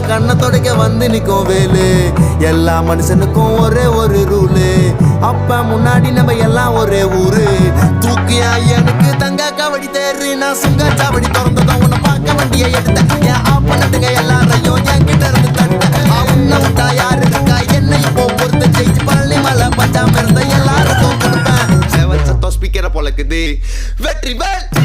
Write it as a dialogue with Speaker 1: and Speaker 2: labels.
Speaker 1: கண்ணை தொடக்க வந்து நிக்கும் வேலு. எல்லா மனுஷனுக்கும் ஒரே ஒரு ரூலு. அப்ப முன்னாடி நம்ம எல்லாம் ஒரே ஊரு. தூக்கியா எனக்கு தங்க கபடி தேரு. நான் சுங்க சாவடி திறந்ததும் உன்னை பார்க்க வண்டியை எடுத்தேன். என் ஆப்பனட்டுங்க எல்லாரையும் என்கிட்ட இருந்து தட்டேன். உன்னை விட்டா யாரு இருக்கா என்ன இப்போ பொறுத்த ஜெயிச்சு பள்ளி மலை பஞ்சாம இருந்த எல்லாருக்கும் கொடுப்பேன். செவன் சத்தம் ஸ்பீக்கரை பொழக்குது. வெற்றி வேல்.